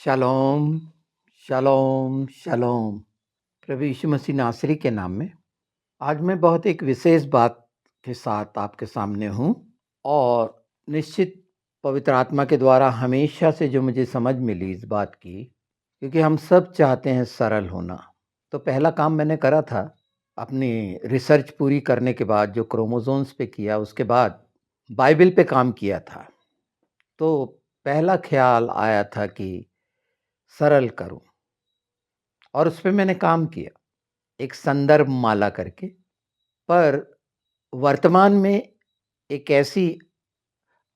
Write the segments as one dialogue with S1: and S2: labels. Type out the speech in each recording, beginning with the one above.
S1: Shalom, shalom, shalom. प्रभु यीशु मसीह नासरी के नाम में आज मैं बहुत एक विशेष बात के साथ आपके सामने हूँ और निश्चित पवित्र आत्मा के द्वारा हमेशा से जो मुझे समझ मिली इस बात की, क्योंकि हम सब चाहते हैं सरल होना। तो पहला काम मैंने करा था अपनी रिसर्च पूरी करने के बाद, जो क्रोमोसोम्स पे किया, उसके बाद बाइबल पे काम किया था। तो पहला ख्याल आया था कि सरल करूं, और उस पे मैंने काम किया एक संदर्भ माला करके। पर वर्तमान में एक ऐसी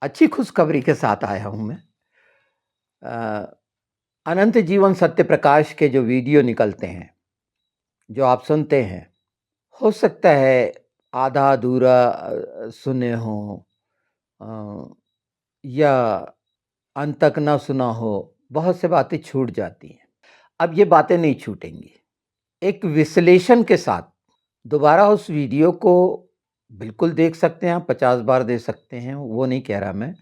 S1: अच्छी खुशखबरी के साथ आया हूं मैं। अनंत जीवन सत्य प्रकाश के जो वीडियो निकलते हैं, जो आप सुनते हैं, हो सकता है आधा अधूरा सुने हो, या अंत तक ना सुना हो। बहुत से बातें छूट जाती हैं। अब ये बातें नहीं छूटेंगी। एक विश्लेषण के साथ दोबारा उस वीडियो को बिल्कुल देख सकते हैं आप, 50 बार देख सकते हैं, वो नहीं कह रहा मैं।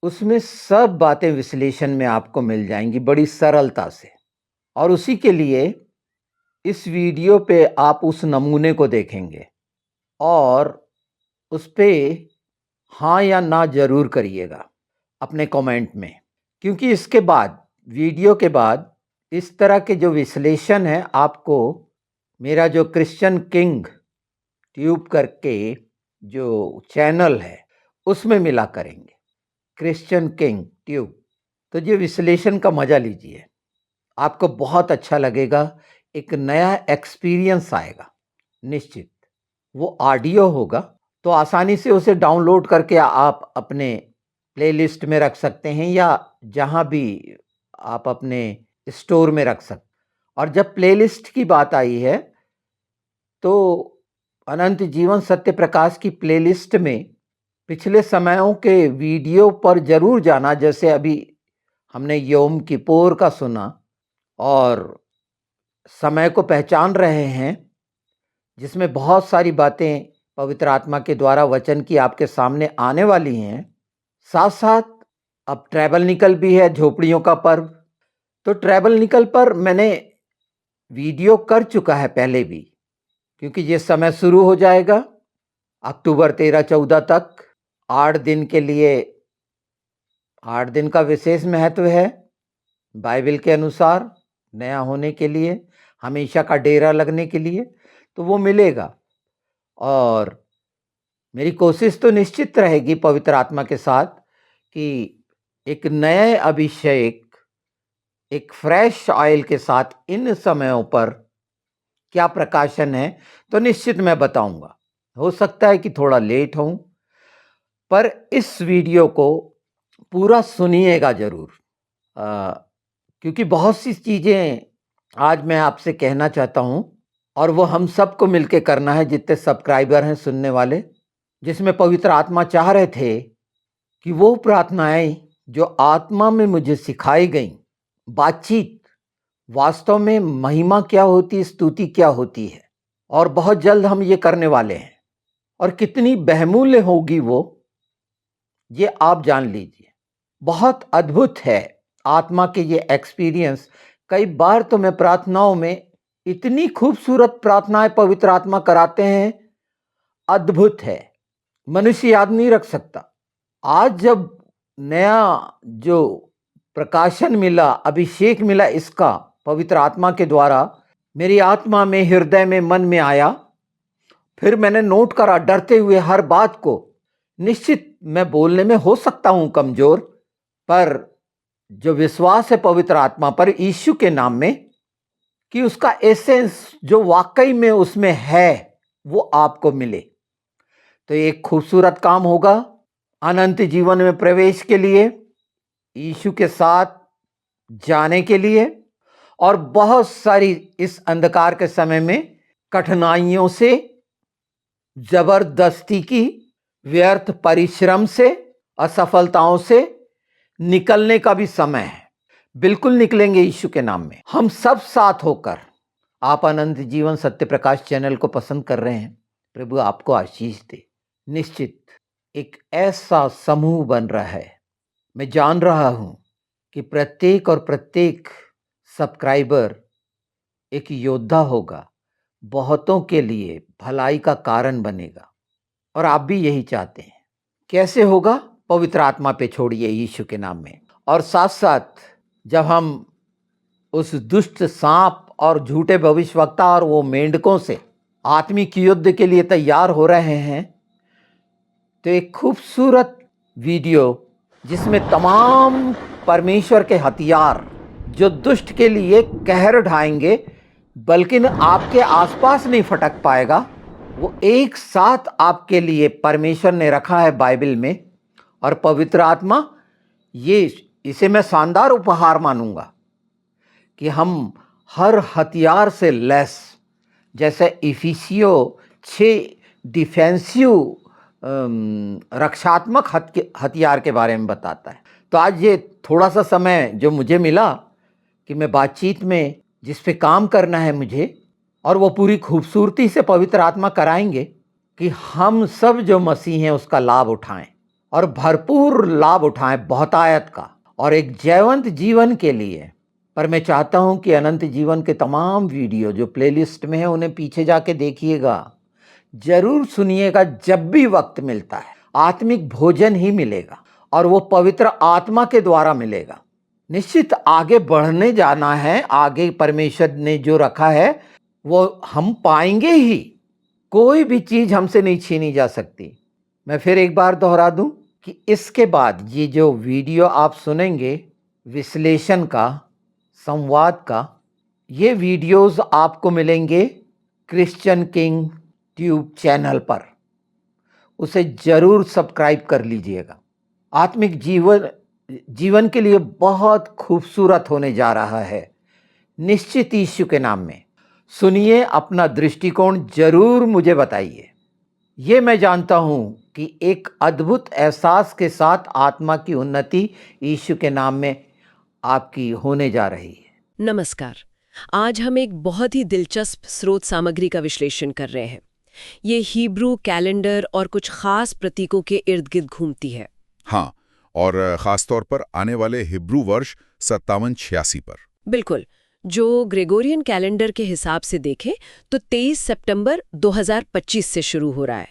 S1: उसमें सब बातें विश्लेषण में आपको मिल जाएंगी बड़ी सरलता से। और उसी के लिए इस वीडियो पे आप उस नमूने को देखेंगे और उस पे हाँ या ना जरूर करिएगा अपने कमेंट में, क्योंकि इसके बाद, वीडियो के बाद, इस तरह के जो विश्लेषण है आपको मेरा जो क्रिश्चियन किंग ट्यूब करके जो चैनल है उसमें मिला करेंगे, क्रिश्चियन किंग ट्यूब। तो ये विश्लेषण का मजा लीजिए, आपको बहुत अच्छा लगेगा। एक नया एक्सपीरियंस आएगा निश्चित। वो ऑडियो होगा तो आसानी से उसे डाउनलोड करके आप अपने प्लेलिस्ट में रख सकते हैं, या जहां भी आप अपने स्टोर में रख सकते। और जब प्लेलिस्ट की बात आई है तो अनंत जीवन सत्य प्रकाश की प्लेलिस्ट में पिछले समयों के वीडियो पर जरूर जाना। जैसे अभी हमने योम किपोर का सुना और समय को पहचान रहे हैं, जिसमें बहुत सारी बातें पवित्र आत्मा के द्वारा वचन की आपके सामने आने वाली हैं। साथ साथ अब ट्रैवल निकल भी है, झोपड़ियों का पर्व। तो ट्रैवल निकल पर मैंने वीडियो कर चुका है पहले भी, क्योंकि ये समय शुरू हो जाएगा अक्टूबर 13-14 तक। 8 दिन के लिए, 8 दिन का विशेष महत्व है बाइबल के अनुसार, नया होने के लिए, हमेशा का डेरा लगने के लिए। तो वो मिलेगा। और मेरी कोशिश तो निश्चित रहेगी पवित्र आत्मा के साथ कि एक नए अभिषेक, एक फ्रेश ऑयल के साथ इन समयों पर क्या प्रकाशन है तो निश्चित मैं बताऊंगा। हो सकता है कि थोड़ा लेट हूं, पर इस वीडियो को पूरा सुनिएगा जरूर, क्योंकि बहुत सी चीजें आज मैं आपसे कहना चाहता हूं, और वो हम सबको मिलके करना है, जितने सब्सक्राइबर हैं, सुनने वाले। जिसमें पवित्र आत्मा चाह रहे थे कि वो प्रार्थनाएं जो आत्मा में मुझे सिखाई गई, बातचीत, वास्तव में महिमा क्या होती, स्तुति क्या होती है, और बहुत जल्द हम ये करने वाले हैं। और कितनी बहुमूल्य होगी वो, ये आप जान लीजिए। बहुत अद्भुत है आत्मा के ये एक्सपीरियंस। कई बार तो मैं प्रार्थनाओं में इतनी खूबसूरत प्रार्थनाएं पवित्र आत्मा कराते हैं, अद्भुत है, मनुष्य याद नहीं रख सकता। आज जब नया जो प्रकाशन मिला, अभिषेक मिला इसका पवित्र आत्मा के द्वारा, मेरी आत्मा में, हृदय में, मन में आया, फिर मैंने नोट करा डरते हुए हर बात को। निश्चित मैं बोलने में हो सकता हूं कमजोर, पर जो विश्वास है पवित्र आत्मा पर, यीशु के नाम में, कि उसका एसेंस जो वाकई में उसमें है वो आपको मिले। तो एक खूबसूरत काम होगा अनंत जीवन में प्रवेश के लिए, यीशु के साथ जाने के लिए, और बहुत सारी इस अंधकार के समय में कठिनाइयों से, जबरदस्ती की, व्यर्थ परिश्रम से, असफलताओं से निकलने का भी समय है। बिल्कुल निकलेंगे यीशु के नाम में, हम सब साथ होकर। आप अनंत जीवन सत्य प्रकाश चैनल को पसंद कर रहे हैं, प्रभु आपको आशीष दे। निश्चित एक ऐसा समूह बन रहा है, मैं जान रहा हूं कि प्रत्येक और प्रत्येक सब्सक्राइबर एक योद्धा होगा, बहुतों के लिए भलाई का कारण बनेगा और आप भी यही चाहते हैं। कैसे होगा? पवित्र आत्मा पे छोड़िए यीशु के नाम में। और साथ-साथ जब हम उस दुष्ट सांप और झूठे भविष्यवक्ता और वो मेंढकों से आत्मिक युद्ध के लिए तैयार हो रहे हैं, तो एक खूबसूरत वीडियो जिसमें तमाम परमेश्वर के हथियार जो दुष्ट के लिए कहर ढाएंगे, बल्कि आपके आसपास नहीं फटक पाएगा, वो एक साथ आपके लिए परमेश्वर ने रखा है बाइबल में। और पवित्र आत्मा, इसे मैं शानदार उपहार मानूंगा कि हम हर हथियार से लैस, जैसे इफिसियों 6 डिफेंसिव रक्षात्मक हथियार के बारे में बताता है। तो आज ये थोड़ा सा समय जो मुझे मिला कि मैं बातचीत में जिस पे काम करना है मुझे, और वो पूरी खूबसूरती से पवित्र आत्मा कराएंगे कि हम सब जो मसीह हैं उसका लाभ उठाएं और भरपूर लाभ उठाएं, बहुतायत का, और एक जयवंत जीवन के लिए। पर मैं चाहता हूं कि अनंत जीवन के तमाम वीडियो जो प्लेलिस्ट में है उन्हें पीछे जाके देखिएगा, जरूर सुनिएगा। जब भी वक्त मिलता है आत्मिक भोजन ही मिलेगा और वो पवित्र आत्मा के द्वारा मिलेगा। निश्चित आगे बढ़ने जाना है, आगे परमेश्वर ने जो रखा है वो हम पाएंगे ही, कोई भी चीज हमसे नहीं छीनी जा सकती। मैं फिर एक बार दोहरा दूं कि इसके बाद ये जो वीडियो आप सुनेंगे विश्लेषण का, संवाद का, ये वीडियोस आपको मिलेंगे क्रिश्चियन किंग ट्यूब चैनल पर। उसे जरूर सब्सक्राइब कर लीजिएगा। आत्मिक जीवन के लिए बहुत खूबसूरत होने जा रहा है, निश्चित यीशु के नाम में। सुनिए, अपना दृष्टिकोण जरूर मुझे बताइए। ये मैं जानता हूं कि एक अद्भुत एहसास के साथ आत्मा की उन्नति यीशु के नाम में आपकी होने जा रही है।
S2: नमस्कार। आज हम एक बहुत ही दिलचस्प स्रोत सामग्री का विश्लेषण कर रहे हैं। ये हिब्रू कैलेंडर और कुछ खास प्रतीकों के इर्द गिर्द घूमती है।
S3: हाँ, और खासतौर पर आने वाले हिब्रू वर्ष 5786 पर।
S2: बिल्कुल। जो ग्रेगोरियन कैलेंडर के हिसाब से देखें तो 23 सितंबर 2025 से शुरू हो रहा है।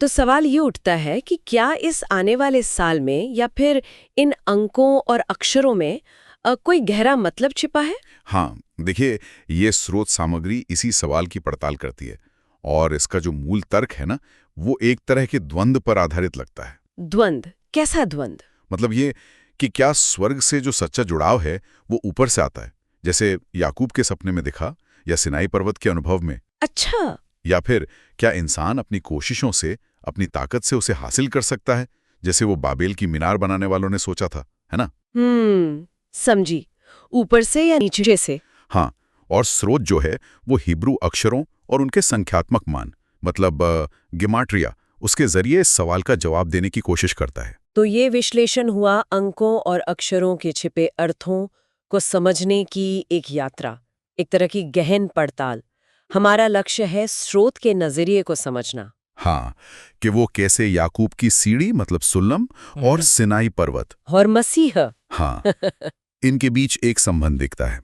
S2: तो सवाल ये उठता है कि क्या इस आने वाले साल में या फिर इन अंकों और अक्षरों में कोई गहरा मतलब छिपा है?
S3: हाँ, देखिए, ये स्रोत सामग्री इसी सवाल की पड़ताल करती है और इसका जो मूल तर्क है ना, वो एक तरह के द्वंद्व पर आधारित लगता है।
S2: द्वंद्व? कैसा द्वंद्व?
S3: मतलब ये कि क्या स्वर्ग से जो सच्चा जुड़ाव है वो ऊपर से आता है, जैसे याकूब के सपने में दिखा, या सिनाई पर्वत के अनुभव में?
S2: अच्छा।
S3: या फिर क्या इंसान अपनी कोशिशों से, अपनी ताकत से उसे हासिल कर सकता है, जैसे वो बाबेल की मीनार बनाने वालों ने सोचा था, है ना?
S2: समझी। ऊपर से या नीचे से?
S3: हाँ, और स्रोत जो है वो हिब्रू अक्षरों और उनके संख्यात्मक मान, मतलब गिमाट्रिया, उसके जरिए इस सवाल का जवाब देने की कोशिश करता है।
S2: तो ये विश्लेषण हुआ अंकों और अक्षरों के छिपे अर्थों को समझने की एक यात्रा, एक तरह की गहन पड़ताल। हमारा लक्ष्य है स्रोत के नजरिए को समझना।
S3: हाँ, कि वो कैसे याकूब की सीढ़ी, मतलब सुल्लम, और सिनाई पर्वत
S2: और मसीह,
S3: हाँ, इनके बीच एक संबंध दिखता है।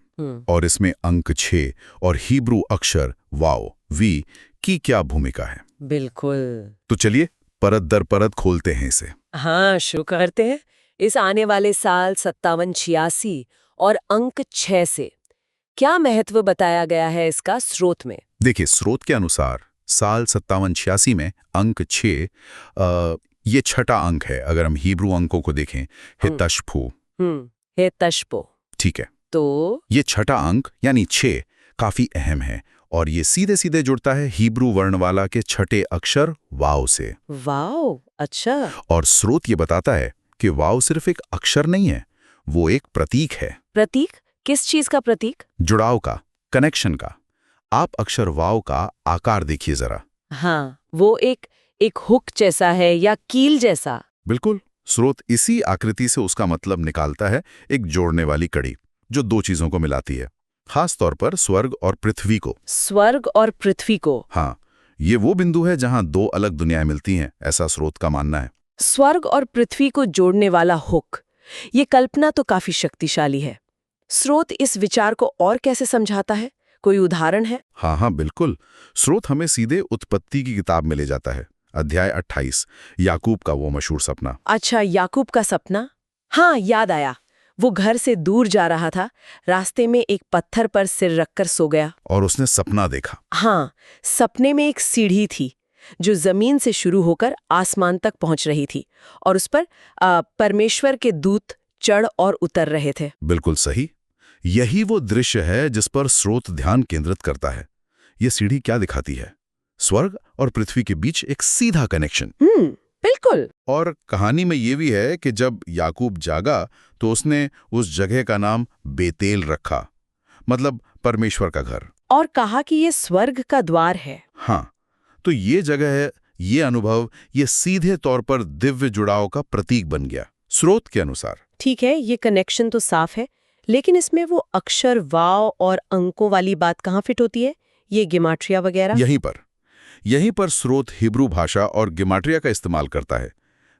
S3: और इसमें अंक 6 और हिब्रू अक्षर वाओ, वी की क्या भूमिका है।
S2: बिल्कुल।
S3: तो चलिए परत दर परत खोलते हैं इसे।
S2: हाँ, शुरू करते हैं। इस आने वाले साल 5786 और अंक 6 से क्या महत्व बताया गया है इसका स्रोत में?
S3: देखिए, स्रोत के अनुसार साल 5786 में अंक 6 ये छठा अंक है। अगर हम हिब्रू अंकों को देखें, हितशपू।
S2: हितशपू,
S3: ठीक है।
S2: तो
S3: ये छठा अंक यानी 6 काफी अहम है और ये सीधे सीधे जुड़ता है हिब्रू वर्णमाला के छठे अक्षर वाव से।
S2: वाव, अच्छा।
S3: और स्रोत ये बताता है कि वाव सिर्फ एक अक्षर नहीं है, वो एक प्रतीक है।
S2: प्रतीक? किस चीज का प्रतीक?
S3: जुड़ाव का, कनेक्शन का। आप अक्षर वाव का आकार देखिए जरा।
S2: हाँ, वो एक हुक जैसा है या कील जैसा।
S3: बिल्कुल। स्रोत इसी आकृति से उसका मतलब निकालता है, एक जोड़ने वाली कड़ी जो दो चीजों को मिलाती है, खास तौर पर स्वर्ग और पृथ्वी को।
S2: स्वर्ग और पृथ्वी को?
S3: हाँ, ये वो बिंदु है जहां दो अलग दुनियाएं मिलती हैं, ऐसा स्रोत का मानना है।
S2: स्वर्ग और पृथ्वी को जोड़ने वाला हुक, ये कल्पना तो काफी शक्तिशाली है। स्रोत इस विचार को और कैसे समझाता है? कोई उदाहरण है?
S3: हाँ हाँ बिल्कुल। स्रोत हमें सीधे उत्पत्ति की किताब में ले जाता है। अध्याय 28, याकूब का वो मशहूर सपना।
S2: अच्छा, याकूब का सपना। हाँ, याद आया। वो घर से दूर जा रहा था, रास्ते में एक पत्थर पर सिर रखकर सो गया।
S3: और उसने सपना देखा।
S2: हाँ, सपने में एक सीढ़ी थी जो जमीन से शुरू होकर आसमान तक पहुंच रही थी और उस पर परमेश्वर के दूत चढ़ और उतर रहे थे।
S3: बिल्कुल सही। यही वो दृश्य है जिस पर स्रोत ध्यान केंद्रित करता है। ये सीढ़ी क्या दिखाती है? स्वर्ग और पृथ्वी के बीच एक सीधा कनेक्शन।
S2: बिल्कुल।
S3: और कहानी में ये भी है कि जब याकूब जागा तो उसने उस जगह का नाम बेतेल रखा, मतलब परमेश्वर का घर।
S2: और कहा कि ये स्वर्ग का द्वार है।
S3: हाँ, तो ये जगह है, ये अनुभव, ये सीधे तौर पर दिव्य जुड़ाव का प्रतीक बन गया स्रोत के अनुसार।
S2: ठीक है, ये कनेक्शन तो साफ है, लेकिन इसमें वो अक्षर, वाव और अंकों वाली बात कहाँ फिट होती है? ये गिमाट्रिया वगैरह?
S3: यहीं पर स्रोत हिब्रू भाषा और गिमाट्रिया का इस्तेमाल करता है।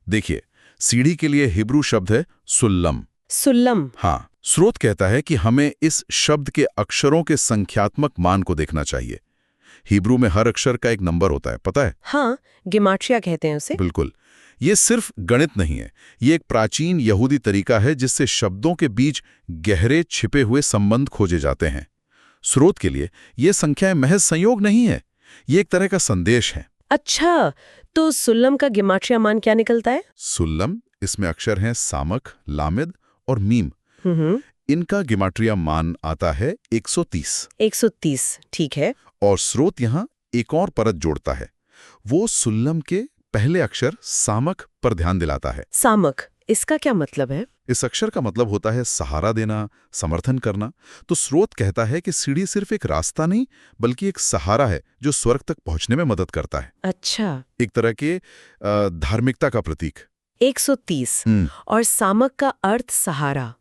S3: देखिए, सीढ़ी के लिए हिब्रू शब्द है सुल्लम।
S2: सुल्लम।
S3: हाँ, स्रोत कहता है कि हमें इस शब्द के अक्षरों के संख्यात्मक मान को देखना चाहिए। हिब्रू में हर अक्षर का एक नंबर होता है, पता है?
S2: हाँ, गिमाट्रिया कहते हैं उसे।
S3: बिल्कुल। ये सिर्फ गणित नहीं है, ये एक प्राचीन यहूदी तरीका है जिससे शब्दों के बीच गहरे छिपे हुए संबंध खोजे जाते हैं। स्रोत के लिए ये संख्याएं महज संयोग नहीं है, ये एक तरह का संदेश है।
S2: अच्छा, तो सुल्लम का गिमाट्रिया मान क्या निकलता है?
S3: सुल्लम, इसमें अक्षर हैं सामक, लामिद और मीम। इनका गिमाट्रिया मान आता है 130।
S2: 130, ठीक है।
S3: और स्रोत यहाँ एक और परत जोड़ता है। वो सुल्लम के पहले अक्षर सामक पर ध्यान दिलाता है।
S2: सामक, इसका क्या मतलब है?
S3: इस अक्षर का मतलब होता है सहारा देना, समर्थन करना। तो स्रोत कहता है कि सीढ़ी सिर्फ एक रास्ता नहीं, बल्कि एक सहारा है जो स्वर्ग तक पहुंचने में मदद करता है।
S2: अच्छा,
S3: एक तरह के धार्मिकता का प्रतीक।
S2: 130 और सामक का अर्थ सहारा।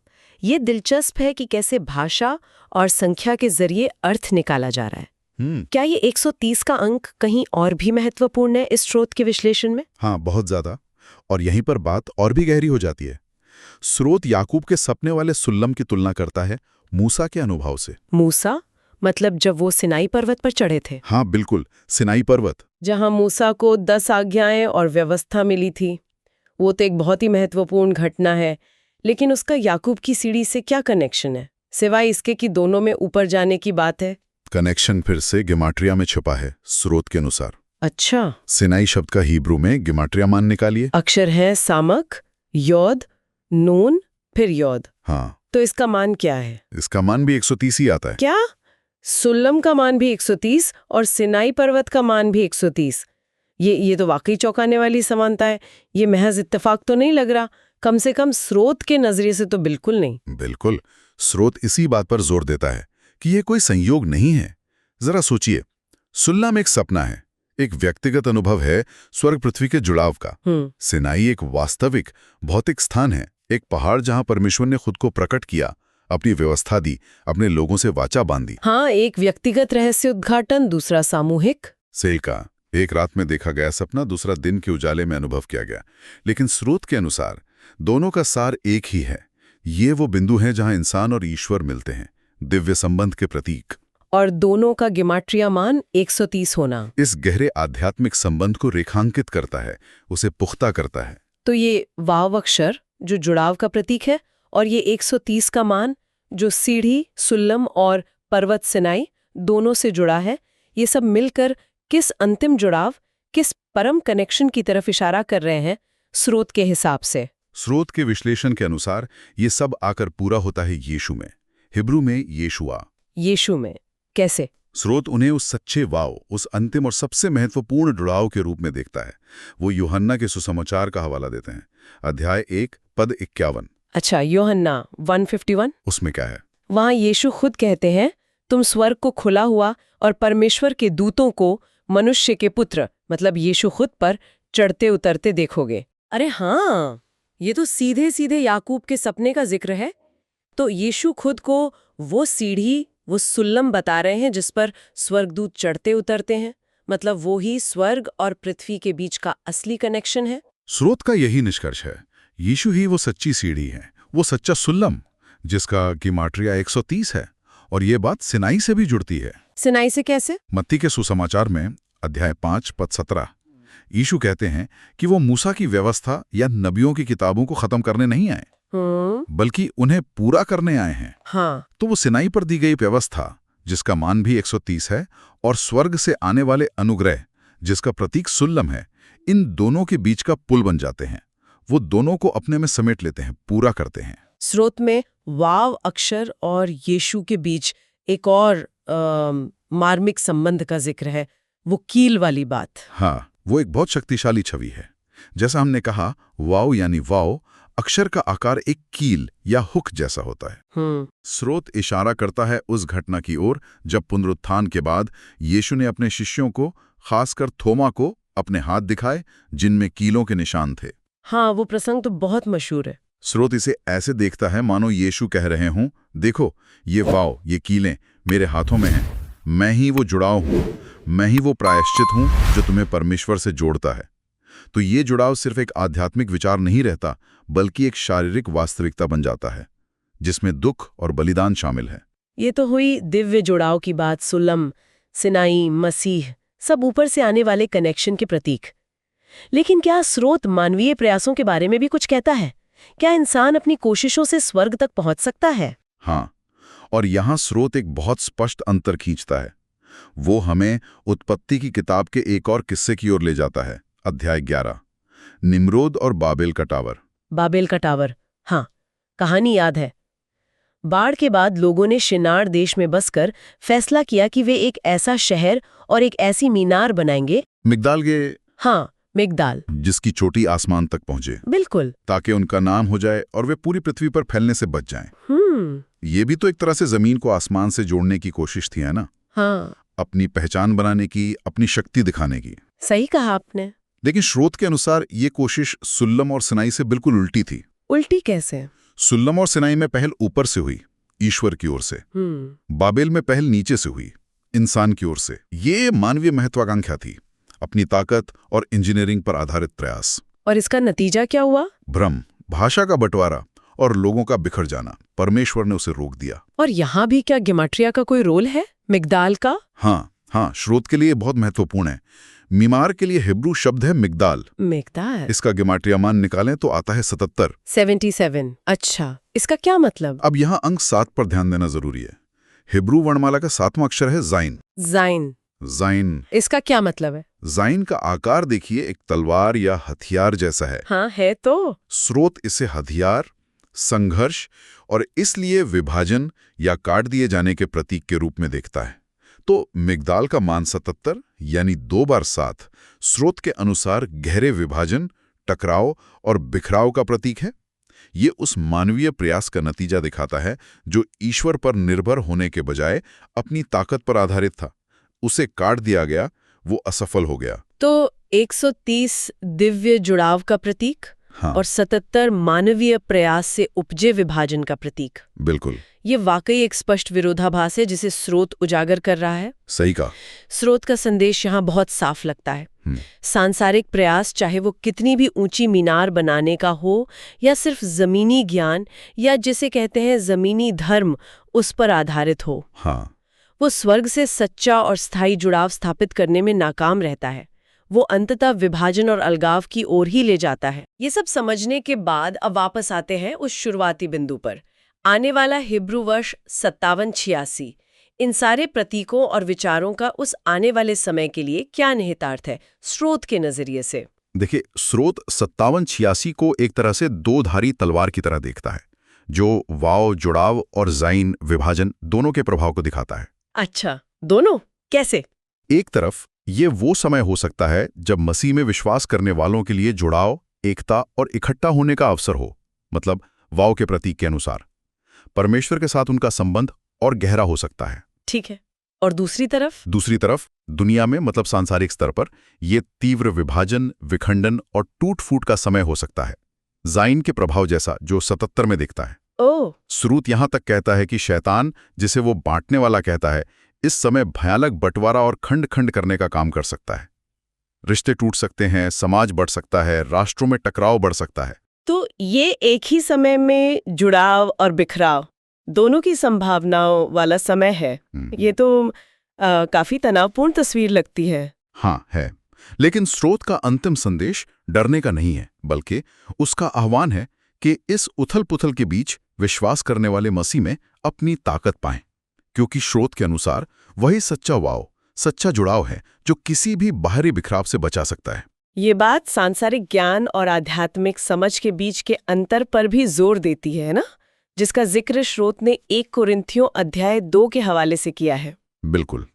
S2: ये दिलचस्प है कि कैसे भाषा और संख्या के जरिए अर्थ निकाला जा रहा है। क्या ये 130 का अंक कहीं और भी महत्वपूर्ण है इस स्रोत के विश्लेषण में?
S3: हाँ, बहुत ज्यादा। और यहीं पर बात और भी गहरी हो जाती है। स्रोत याकूब के सपने वाले सुल्लम की तुलना करता है मूसा के अनुभव से।
S2: मूसा मतलब जब वो सिनाई पर्वत पर चढ़े थे?
S3: हाँ बिल्कुल, सिनाई पर्वत।
S2: जहां मूसा को 10 आज्ञाएं और व्यवस्था मिली थी। वो तो एक बहुत ही महत्वपूर्ण घटना है, लेकिन उसका याकूब की सीढ़ी से क्या कनेक्शन है, सिवाय इसके कि दोनों में ऊपर जाने की बात है?
S3: कनेक्शन फिर से गिमाट्रिया में छुपा है स्रोत के अनुसार।
S2: अच्छा,
S3: सिनाई शब्द का हिब्रू में गिमाट्रिया मान निकालिए।
S2: अक्षर है सामक, योद, नून, फिर योद।
S3: हाँ,
S2: तो इसका मान क्या है?
S3: इसका मान भी 130 ही आता है।
S2: क्या? सुल्लम का मान भी 130 और सिनाई पर्वत का मान भी 130? ये तो वाकई चौंकाने वाली समानता है। ये महज इत्तेफाक तो नहीं लग रहा, कम से कम स्रोत के नजरिए से तो बिल्कुल नहीं।
S3: बिल्कुल, स्रोत इसी बात पर जोर देता है कि ये कोई संयोग नहीं है। जरा सोचिए, सुल्लम एक सपना है, एक व्यक्तिगत अनुभव है स्वर्ग पृथ्वी के जुड़ाव का। सिनाई एक वास्तविक भौतिक स्थान है, एक पहाड़ जहां परमेश्वर ने खुद को प्रकट किया, अपनी व्यवस्था दी, अपने लोगों से वाचा बांधी।
S2: हाँ, एक व्यक्तिगत रहस्य उद्घाटन, दूसरा सामूहिक।
S3: सही कहा, एक रात में देखा गया सपना, दूसरा दिन के उजाले में अनुभव किया गया। लेकिन स्रोत के अनुसार दोनों का सार एक ही है। ये वो बिंदु हैं जहां इंसान और ईश्वर मिलते हैं, दिव्य संबंध के प्रतीक।
S2: और दोनों का गिमाट्रिया मान 130 होना
S3: इस गहरे आध्यात्मिक संबंध को रेखांकित करता है, उसे पुख्ता करता है।
S2: तो ये वाव अक्षर जो जुड़ाव का प्रतीक है, और ये 130 का मान जो सीढ़ी, सुल्लम और पर्वत सिनाई दोनों से जुड़ा है, ये सब मिलकर किस अंतिम जुड़ाव, किस परम कनेक्शन की तरफ इशारा कर रहे हैं स्रोत के हिसाब से?
S3: स्रोत के विश्लेषण के अनुसार ये सब आकर पूरा होता है यीशु में, हिब्रू में येशुआ।
S2: यीशु में कैसे?
S3: स्रोत उन्हें उस सच्चे वाव, उस अंतिम और सबसे महत्वपूर्ण जुड़ाव के रूप में देखता है। वो यूहन्ना के सुसमाचार का हवाला देते हैं, अध्याय 1 पद 51।
S2: अच्छा, यूहन्ना 151।
S3: उसमें क्या है?
S2: वहां यीशु खुद कहते हैं, तुम स्वर्ग को खुला हुआ और परमेश्वर के दूतों को मनुष्य के पुत्र मतलब यीशु खुद पर चढ़ते उतरते देखोगे। अरे हाँ, ये तो सीधे सीधे याकूब के सपने का जिक्र है। तो यीशु खुद को वो सीढ़ी, वो सुल्लम बता रहे हैं जिस पर स्वर्गदूत चढ़ते उतरते हैं। मतलब वो ही स्वर्ग और पृथ्वी के बीच का असली कनेक्शन है।
S3: स्रोत का यही निष्कर्ष है। यीशु ही वो सच्ची सीढ़ी है, वो सच्चा सुल्लम, जिसका गिमाट्रिया 130 है। और ये बात सिनाई से भी जुड़ती है।
S2: सिनाई से कैसे?
S3: मत्ती के सुसमाचार में अध्याय 5 पद 17 यीशु कहते हैं कि वो मूसा की व्यवस्था या नबियों की किताबों को खत्म करने नहीं आए, बल्कि उन्हें पूरा करने आए हैं।
S2: हाँ।
S3: तो वो सिनाई पर दी गई व्यवस्था, जिसका मान भी 130 है, और स्वर्ग से आने वाले अनुग्रह, जिसका प्रतीक सुल्लम है, इन दोनों के बीच का पुल बन जाते हैं। वो दोनों को अपने में समेट लेते हैं, पूरा करते हैं।
S2: स्रोत में वाव अक्षर और यीशु के बीच एक और मार्मिक संबंध का जिक्र है, वो कील वाली बात।
S3: हाँ, वो एक बहुत शक्तिशाली छवि है। जैसा हमने कहा, वाव यानी वाव अक्षर का आकार एक कील या हुक जैसा होता है। स्रोत इशारा करता है उस घटना की ओर जब पुनरुत्थान के बाद यीशु ने अपने शिष्यों को, खासकर थोमा को, अपने हाथ दिखाए जिनमें कीलों के निशान थे।
S2: हाँ, वो प्रसंग तो बहुत मशहूर है।
S3: स्रोत इसे ऐसे देखता है मानो यीशु कह रहे हों, देखो ये वाव, ये कीलें मेरे हाथों में हैं, मैं ही वो जुड़ाव हूं, मैं ही वो प्रायश्चित हूं जो तुम्हें परमेश्वर से जोड़ता है। तो ये जुड़ाव सिर्फ एक आध्यात्मिक विचार नहीं रहता, बल्कि एक शारीरिक वास्तविकता बन जाता है, जिसमें दुख और बलिदान शामिल है।
S2: ये तो हुई दिव्य जुड़ाव की बात। सुल्लम, सिनाई, मसीह, सब ऊपर से आने वाले कनेक्शन के प्रतीक। लेकिन क्या स्रोत मानवीय प्रयासों के बारे में भी कुछ कहता है? क्या इंसान अपनी कोशिशों से स्वर्ग तक पहुंच सकता है?
S3: हाँ, और यहां स्रोत एक बहुत स्पष्ट अंतर खींचता है। वो हमें उत्पत्ति की किताब के एक और किस्से की ओर ले जाता है। अध्याय 11, निम्रोद और बाबेल का टावर।
S2: बाबेल का टावर, हाँ, कहानी याद है। बाढ़ के बाद लोगों ने शिनार देश में बसकर फैसला किया कि वे एक ऐसा शहर और एक ऐसी मीनार बनाएंगे,
S3: मिग्दाल के,
S2: हाँ, मिग्दाल,
S3: जिसकी चोटी आसमान तक पहुंचे,
S2: बिल्कुल,
S3: ताकि उनका नाम हो जाए और वे पूरी पृथ्वी पर फैलने से बच जाएं। ये भी तो एक तरह से जमीन को आसमान से जोड़ने की कोशिश थी, है ना?
S2: हाँ,
S3: अपनी पहचान बनाने की, अपनी शक्ति दिखाने की।
S2: सही कहा आपने।
S3: लेकिन स्रोत के अनुसार ये कोशिश सुल्लम और सिनाई से बिल्कुल उल्टी थी।
S2: उल्टी कैसे?
S3: सुल्लम और सिनाई में पहल ऊपर से हुई, ईश्वर की ओर से। बाबेल में पहल नीचे से हुई, इंसान की ओर से। ये मानवीय महत्वाकांक्षा थी, अपनी ताकत और इंजीनियरिंग पर आधारित प्रयास।
S2: और इसका नतीजा क्या हुआ?
S3: भ्रम, भाषा का बंटवारा और लोगों का बिखर जाना। परमेश्वर ने उसे रोक दिया।
S2: और यहाँ भी क्या गिमाट्रिया का कोई रोल है, मिग्दाल का?
S3: हाँ, स्रोत के लिए बहुत महत्वपूर्ण है। मीमार के लिए हिब्रू शब्द है मिग्दाल।
S2: मिग्दाल,
S3: इसका गिमाट्रिया मान निकालें तो आता है
S2: 77। अच्छा, इसका क्या मतलब?
S3: अब यहाँ अंक 7 पर ध्यान देना जरूरी है। हिब्रू वर्णमाला का 7वां अक्षर है जाइन। जाइन,
S2: इसका क्या मतलब है?
S3: जाइन का आकार देखिए, एक तलवार या हथियार जैसा है।
S2: हाँ, है तो।
S3: स्रोत इसे हथियार, संघर्ष और इसलिए विभाजन या काट दिए जाने के प्रतीक के रूप में देखता है। तो मिग्दाल का मान 77 यानी 2 बार 7 स्रोत के अनुसार गहरे विभाजन, टकराव और बिखराव का प्रतीक है। ये उस मानवीय प्रयास का नतीजा दिखाता है जो ईश्वर पर निर्भर होने के बजाय अपनी ताकत पर आधारित था। उसे काट दिया गया, वो असफल हो गया।
S2: तो 130 दिव्य जुड़ाव का प्रतीक,
S3: हाँ,
S2: और 77 मानवीय प्रयास से उपजे विभाजन का प्रतीक।
S3: बिल्कुल,
S2: ये वाकई एक स्पष्ट विरोधाभास है जिसे स्रोत उजागर कर रहा है।
S3: सही कहा।
S2: स्रोत का संदेश यहाँ बहुत साफ लगता है। सांसारिक प्रयास, चाहे वो कितनी भी ऊंची मीनार बनाने का हो या सिर्फ जमीनी ज्ञान या जिसे कहते हैं जमीनी धर्म, उस पर आधारित हो,
S3: हाँ,
S2: वो स्वर्ग से सच्चा और स्थायी जुड़ाव स्थापित करने में नाकाम रहता है। वो अंततः विभाजन और अलगाव की ओर ही ले जाता है। ये सब समझने के बाद अब वापस आते हैं उस शुरुआती बिंदु पर। आने वाला हिब्रू वर्ष 5786, इन सारे प्रतीकों और विचारों का उस आने वाले समय के लिए क्या निहितार्थ है स्रोत के नजरिए से?
S3: देखिए, स्रोत 5786 को एक तरह से 2-धारी तलवार की तरह देखता है, जो वाव जुड़ाव और जाइन विभाजन दोनों के प्रभाव को दिखाता है।
S2: अच्छा, दोनों कैसे?
S3: एक तरफ ये वो समय हो सकता है जब मसीह में विश्वास करने वालों के लिए जुड़ाव, एकता और इकट्ठा होने का अवसर हो, मतलब वाव के प्रतीक के अनुसार परमेश्वर के साथ उनका संबंध और गहरा हो सकता है।
S2: ठीक है। और दूसरी तरफ दुनिया में, मतलब सांसारिक स्तर पर, ये तीव्र विभाजन, विखंडन और टूट-फूट का समय हो सकता है, जाइन के प्रभाव जैसा जो 77 में दिखता है। स्रोत यहां तक कहता है कि शैतान, जिसे वो बांटने वाला कहता है, इस समय भयानक बंटवारा और खंड-खंड करने का काम कर सकता है। रिश्ते टूट सकते हैं, समाज बढ़ सकता है, राष्ट्रों में टकराव बढ़ सकता है।
S4: तो ये एक ही समय में जुड़ाव और बिखराव दोनों की संभावनाओं वाला समय है। ये तो काफी तनावपूर्ण तस्वीर लगती है।
S3: हाँ है, लेकिन स्रोत का अंतिम संदेश डरने का नहीं है, बल्कि उसका आह्वान है कि इस उथल-पुथल के बीच विश्वास करने वाले मसीह में अपनी ताकत पाएं, क्योंकि स्रोत के अनुसार वही सच्चा वाव, सच्चा जुड़ाव है जो किसी भी बाहरी बिखराव से बचा सकता है।
S4: ये बात सांसारिक ज्ञान और आध्यात्मिक समझ के बीच के अंतर पर भी जोर देती है ना, जिसका जिक्र स्रोत ने 1 कुरिन्थियों अध्याय 2 के हवाले से किया है।
S3: बिल्कुल,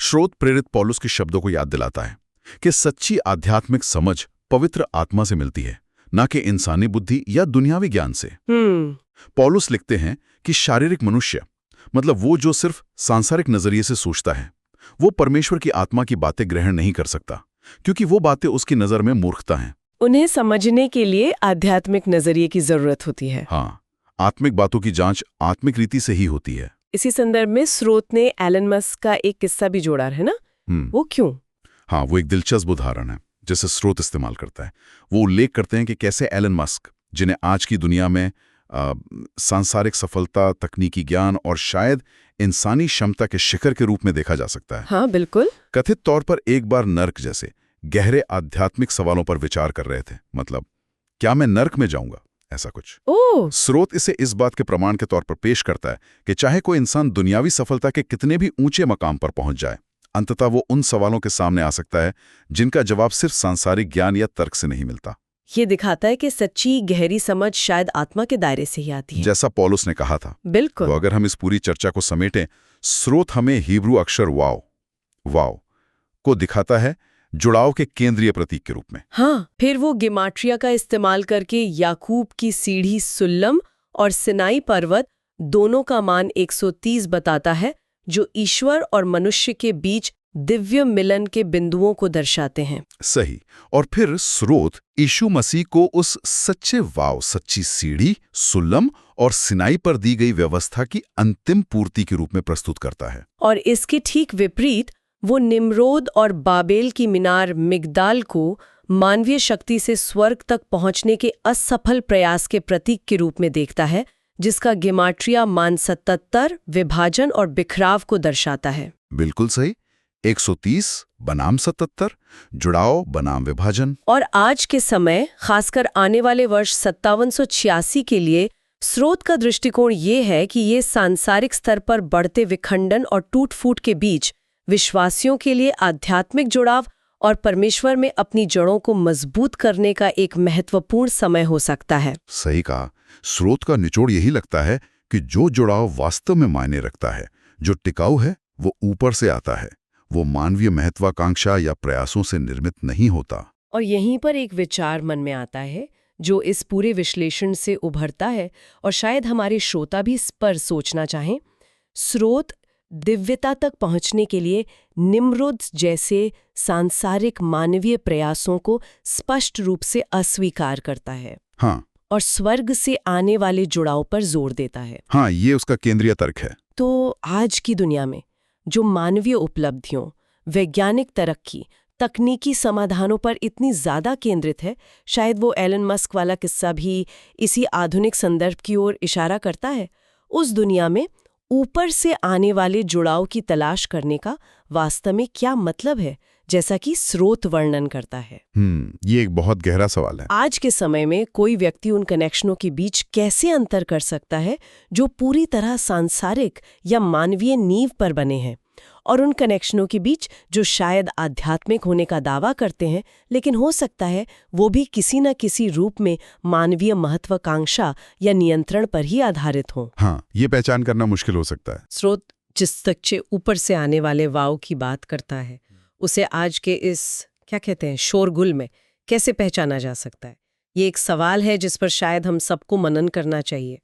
S3: स्रोत प्रेरित पौलुस के शब्दों को याद दिलाता है कि सच्ची आध्यात्मिक समझ पवित्र आत्मा से मिलती है, न कि इंसानी बुद्धि या दुनियावी ज्ञान से। पौलुस लिखते हैं कि शारीरिक मनुष्य, मतलब वो जो सिर्फ सांसारिक नजरिए से सोचता है, वो परमेश्वर की आत्मा की बातें ग्रहण नहीं कर सकता, क्योंकि वो बातें उसकी नजर में मूर्खता हैं।
S4: उन्हें समझने के लिए आध्यात्मिक नजरिए की जरूरत होती है।
S3: हाँ, आत्मिक बातों की जांच आत्मिक रीति से ही होती है।
S4: इसी संदर्भ में स्रोत ने एलन मस्क का एक किस्सा भी जोड़ा है ना, वो क्यों?
S3: हाँ, वो एक दिलचस्प उदाहरण है जिसे स्रोत इस्तेमाल करता है। वो उल्लेख करते हैं कि कैसे एलन मस्क, जिन्हें आज की दुनिया में सांसारिक सफलता, तकनीकी ज्ञान और शायद इंसानी क्षमता के शिखर के रूप में देखा जा सकता है,
S4: हाँ बिल्कुल,
S3: कथित तौर पर एक बार नर्क जैसे गहरे आध्यात्मिक सवालों पर विचार कर रहे थे। मतलब, क्या मैं नर्क में जाऊंगा? ऐसा कुछ। स्रोत इसे इस बात के प्रमाण के तौर पर पेश करता है कि चाहे कोई इंसान दुनियावी सफलता के कितने भी ऊंचे मकाम पर पहुंच जाए, अंततः वो उन सवालों के सामने आ सकता है जिनका जवाब सिर्फ सांसारिक ज्ञान या तर्क से नहीं मिलता।
S4: ये दिखाता है कि सच्ची गहरी समझ शायद आत्मा के दायरे से ही आती है,
S3: जैसा पौलुस ने कहा था।
S4: बिल्कुल।
S3: तो अगर हम इस पूरी चर्चा को समेटें, स्रोत हमें हिब्रू अक्षर वाव को दिखाता है जुड़ाव के केंद्रीय प्रतीक के रूप में।
S4: हाँ, फिर वो गिमाट्रिया का इस्तेमाल करके याकूब की सीढ़ी सुल्लम और सिनाई पर्वत दोनों का मान 130 बताता है, जो ईश्वर और मनुष्य के बीच दिव्य मिलन के बिंदुओं को दर्शाते हैं।
S3: सही। और फिर स्रोत यीशु मसीह को उस सच्चे वाव, सच्ची सीढ़ी, सुल्लम और सिनाई पर दी गई व्यवस्था की अंतिम पूर्ति के रूप में प्रस्तुत करता है।
S4: और इसके ठीक विपरीत वो निम्रोद और बाबेल की मीनार मिगदाल को मानवीय शक्ति से स्वर्ग तक पहुंचने के असफल प्रयास के प्रतीक के रूप में देखता है, जिसका गिमाट्रिया मान 77 विभाजन और बिखराव को दर्शाता है।
S3: बिल्कुल सही। 130 बनाम 77, जुड़ाव बनाम विभाजन।
S4: और आज के समय, खासकर आने वाले वर्ष 5786 के लिए, स्रोत का दृष्टिकोण ये है कि ये सांसारिक स्तर पर बढ़ते विखंडन और टूट-फूट के बीच विश्वासियों के लिए आध्यात्मिक जुड़ाव और परमेश्वर में अपनी जड़ों को मजबूत करने का एक महत्वपूर्ण समय हो सकता है।
S3: सही कहा। स्रोत का निचोड़ यही लगता है कि जो जुड़ाव वास्तव में मायने रखता है, जो टिकाऊ है, वो ऊपर से आता है, वो मानवीय महत्वाकांक्षा या प्रयासों से निर्मित नहीं होता।
S4: और यहीं पर एक विचार मन में आता है जो इस पूरे विश्लेषण से उभरता है और शायद हमारे श्रोता भी इस पर सोचना चाहें। स्रोत दिव्यता तक पहुंचने के लिए निम्रोद जैसे सांसारिक मानवीय प्रयासों को स्पष्ट रूप से अस्वीकार करता है।
S3: हाँ।
S4: और स्वर्ग से आने वाले जुड़ाव पर जोर देता है।
S3: हाँ, ये उसका केंद्रीय तर्क है।
S4: तो आज की दुनिया में जो मानवीय उपलब्धियों, वैज्ञानिक तरक्की, तकनीकी समाधानों पर इतनी ज्यादा केंद्रित है, शायद वो एलन मस्क वाला किस्सा भी इसी आधुनिक संदर्भ की ओर इशारा करता है। उस दुनिया में ऊपर से आने वाले जुड़ाव की तलाश करने का वास्तव में क्या मतलब है, जैसा कि स्रोत वर्णन करता है।
S3: ये एक बहुत गहरा सवाल है।
S4: आज के समय में कोई व्यक्ति उन कनेक्शनों के बीच कैसे अंतर कर सकता है जो पूरी तरह सांसारिक या मानवीय नींव पर बने हैं, और उन कनेक्शनों के बीच जो शायद आध्यात्मिक होने का दावा करते हैं, लेकिन हो सकता है वो भी किसी न किसी रूप में मानवीय महत्वाकांक्षा या नियंत्रण पर ही आधारित हों।
S3: हाँ, ये पहचान करना मुश्किल हो सकता है।
S4: स्रोत जिस सच्चे ऊपर से आने वाले वाव की बात करता है, उसे आज के इस क्या कहते हैं शोरगुल में कैसे पहचाना जा सकता है? ये एक सवाल है जिस पर शायद हम सबको मनन करना चाहिए।